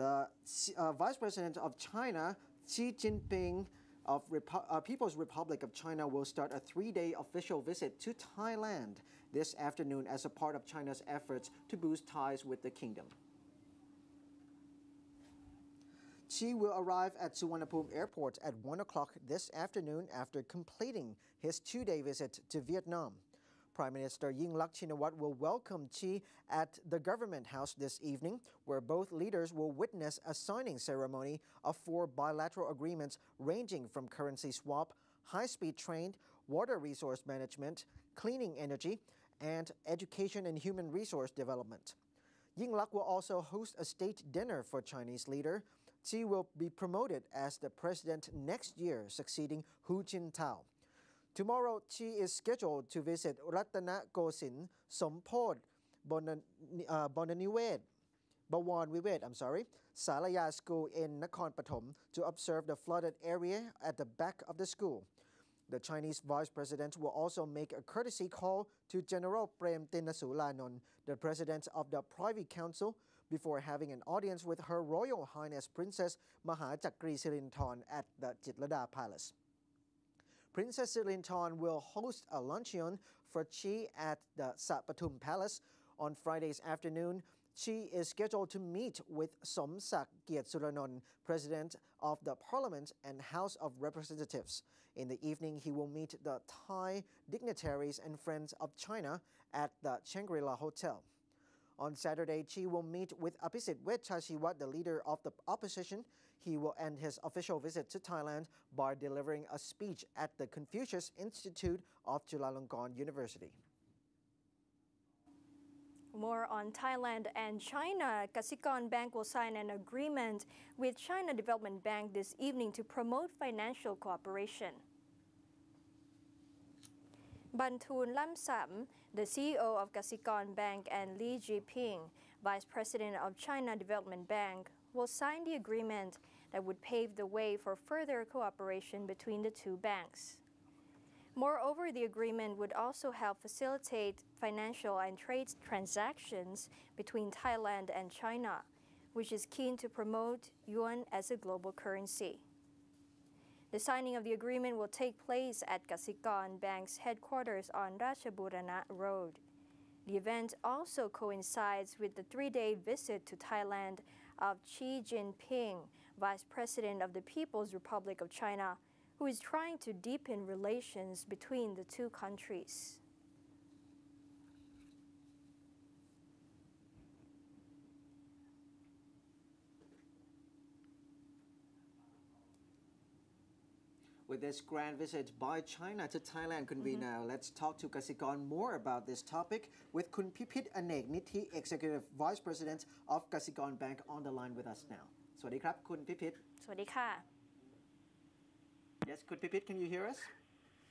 The Vice President of China, Xi Jinping of People's Republic of China, will start a 3-day official visit to Thailand this afternoon as a part of China's efforts to boost ties with the kingdom. Xi will arrive at Suvarnabhumi Airport at 1 o'clock this afternoon after completing his 2-day visit to Vietnam. Prime Minister Yingluck Shinawatra will welcome Xi at the Government House this evening, where both leaders will witness a signing ceremony of 4 bilateral agreements ranging from currency swap, high-speed train, water resource management, cleaning energy, and education and human resource development. Yingluck will also host a state dinner for Chinese leader. Xi will be promoted as the president next year, succeeding Hu Jintao. Tomorrow, Xi is scheduled to visit Ratanakosin Sompod Bhawan Vivet, Salaya School in Nakhon Pathom to observe the flooded area at the back of the school. The Chinese Vice President will also make a courtesy call to General Prem Tinasulanon, the President of the Privy Council, before having an audience with Her Royal Highness Princess Mahachakri Sirinthorn at the Chitlada Palace. Princess Sirinthorn will host a luncheon for Xi at the Sat Pathum Palace. On Friday's afternoon, Xi is scheduled to meet with Somsak Kiatsuranont, President of the Parliament and House of Representatives. In the evening, he will meet the Thai dignitaries and friends of China at the Shangri-La Hotel. On Saturday, Xi will meet with Apisit Wechashiwat, the leader of the opposition. He will end his official visit to Thailand by delivering a speech at the Confucius Institute of Chulalongkorn University. More on Thailand and China. KASIKORNBANK will sign an agreement with China Development Bank this evening to promote financial cooperation. Bantoon Lamsam, the CEO of KASIKORNBANK, and Li Jiping, Vice President of China Development Bank, will sign the agreement that would pave the way for further cooperation between the two banks. Moreover, the agreement would also help facilitate financial and trade transactions between Thailand and China, which is keen to promote yuan as a global currency. The signing of the agreement will take place at KASIKORNBANK's headquarters on Ratchaburana Road. The event also coincides with the 3-day visit to Thailand of Xi Jinping, Vice President of the People's Republic of China, who is trying to deepen relations between the two countries. With this grand visit by China to Thailand, Convener, let's talk to Kasikon more about this topic with Kun Pipit Aneaknithi, Executive Vice President of KASIKORNBANK, on the line with us now. สวัสดีครับ Kun Pipit. สวัสดีค่ะ Yes, Kun Pipit, can you hear us?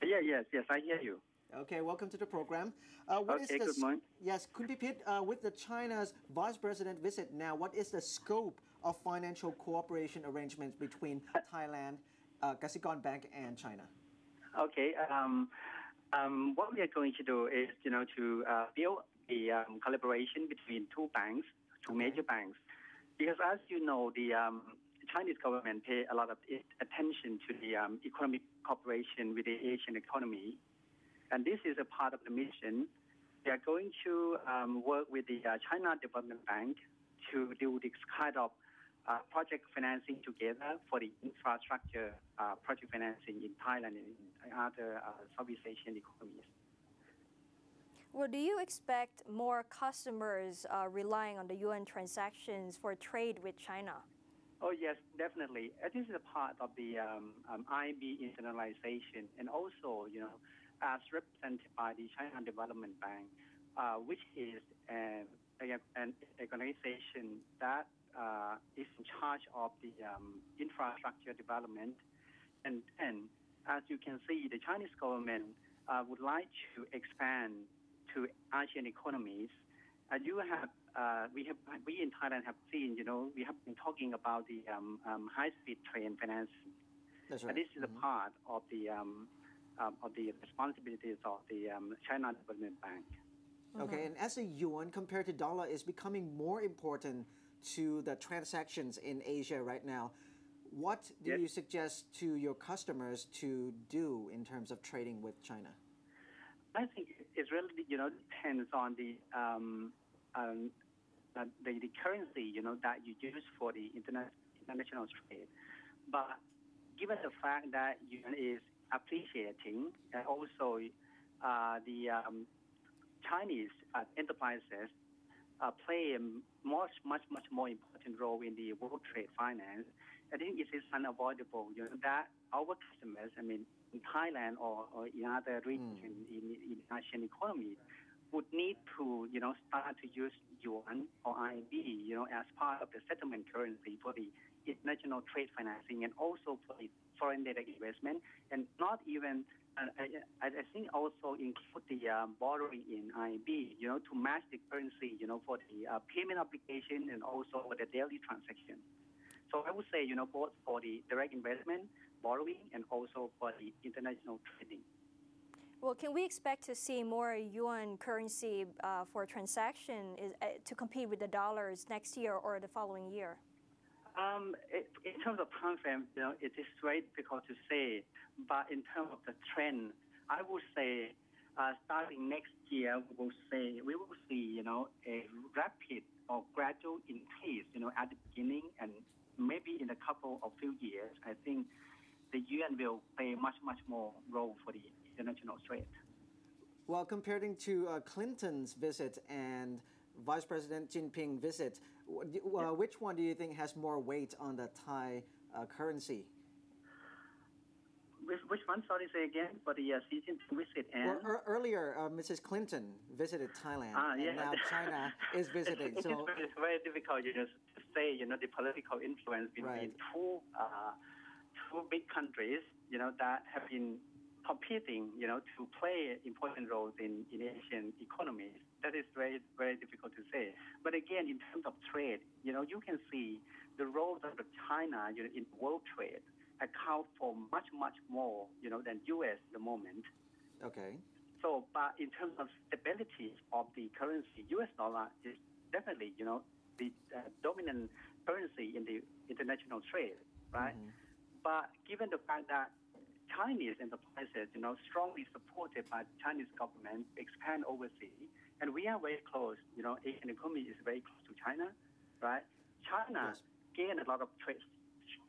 Yes, I hear you. Okay, welcome to the program. Good morning. Yes, Kun Pipit, with the China's Vice President visit now, what is the scope of financial cooperation arrangements between Thailand, KASIKORNBANK and China? Okay, what we are going to do is, to build the collaboration between two banks, two major banks, because as you know, the Chinese government pay a lot of attention to the economic cooperation with the Asian economy, and this is a part of the mission. We are going to work with the China Development Bank to do this kind of project financing together for the infrastructure project financing in Thailand and in other Southeast Asian economies. Well, do you expect more customers relying on the yuan transactions for trade with China? Oh, yes, definitely. This is a part of the IB internalization, and also, as represented by the China Development Bank, which is an organization that is in charge of the infrastructure development. And as you can see, the Chinese government would like to expand to Asian economies. We in Thailand have seen, we have been talking about the high-speed train financing. That's right. And this is a part of the responsibilities of the China Development Bank. Okay, and as the yuan compared to dollar is becoming more important to the transactions in Asia right now. What do you suggest to your customers to do in terms of trading with China? I think it really, depends on the currency, that you use for the international trade. But given the fact that yuan is appreciating, and also the Chinese enterprises play a much more important role in the world trade finance, I think it is unavoidable, that our customers, in Thailand or in other regions in Asian economy, would need to, start to use yuan or RMB, as part of the settlement currency for the international trade financing and also for the foreign direct investment, and not even, I think also include the borrowing in RMB, to match the currency, for the payment obligation and also for the daily transaction. So I would say, both for the direct investment, borrowing, and also for the international trading. Well, can we expect to see more yuan currency for transaction to compete with the dollars next year or the following year? In terms of time frame, it is very difficult to say. But in terms of the trend, I would say starting next year, we will see, a rapid or gradual increase, at the beginning, and maybe in a couple of few years, I think the yuan will play much more role for the international trade. Well, comparing to Clinton's visit and Vice President Jinping visit, which one do you think has more weight on the Thai currency? Which one? Sorry, say again. For the Xi Jinping visit and earlier, Mrs. Clinton visited Thailand, and now China is visiting. It's very difficult, to say, the political influence between two big countries, that have been competing, to play important roles in Asian economies. That is very difficult to say. But again, in terms of trade, you can see the role of China, in world trade account for much more, than U.S. at the moment. Okay. So, but in terms of stability of the currency, U.S. dollar is definitely, the dominant currency in the international trade, right? But given the fact that Chinese enterprises, strongly supported by the Chinese government, expand overseas, and we are very close, Asian economy is very close to China, right? China gained a lot of trade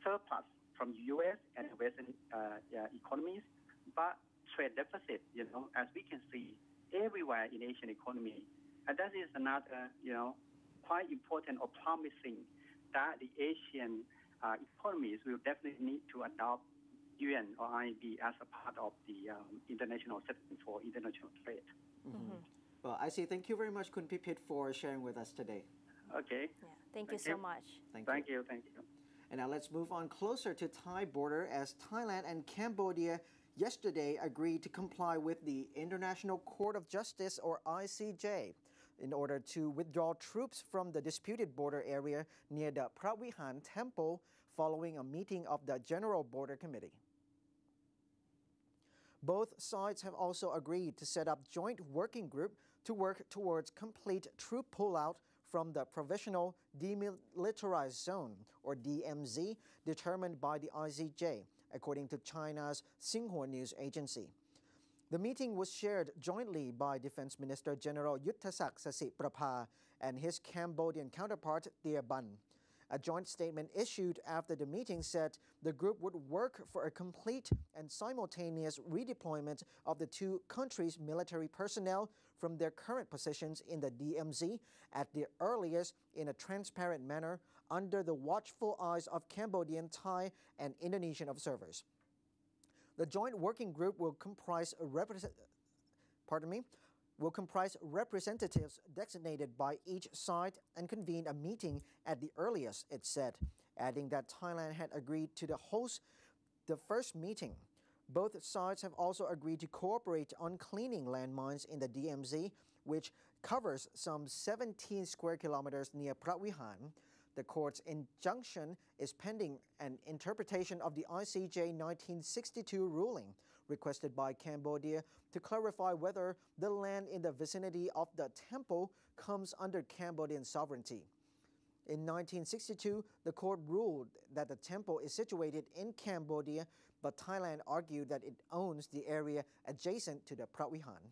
surplus from U.S. and Western economies, but trade deficit, as we can see everywhere in Asian economy. And that is another, quite important or promising that the Asian economies will definitely need to adopt yuan or RMB as a part of the international settlement for international trade. Well, I say thank you very much, Khun Pipit, for sharing with us today. Okay. Yeah, thank you so much. Thank you. And now let's move on closer to Thai border as Thailand and Cambodia yesterday agreed to comply with the International Court of Justice, or ICJ, in order to withdraw troops from the disputed border area near the Pravihan Temple following a meeting of the General Border Committee. Both sides have also agreed to set up joint working group to work towards complete troop pullout from the Provisional Demilitarized Zone, or DMZ, determined by the ICJ, according to China's Xinhua news agency. The meeting was shared jointly by Defense Minister General Yuttasak Sasiprapha and his Cambodian counterpart, Tia Ban. A joint statement issued after the meeting said the group would work for a complete and simultaneous redeployment of the two countries' military personnel from their current positions in the DMZ at the earliest in a transparent manner under the watchful eyes of Cambodian, Thai, and Indonesian observers. The joint working group will comprise representatives designated by each side and convene a meeting at the earliest, it said, adding that Thailand had agreed to host the first meeting. Both sides have also agreed to cooperate on cleaning landmines in the DMZ, which covers some 17 square kilometers near Pravihan. The court's injunction is pending an interpretation of the ICJ 1962 ruling requested by Cambodia to clarify whether the land in the vicinity of the temple comes under Cambodian sovereignty. In 1962, the court ruled that the temple is situated in Cambodia, but Thailand argued that it owns the area adjacent to the Pravihan.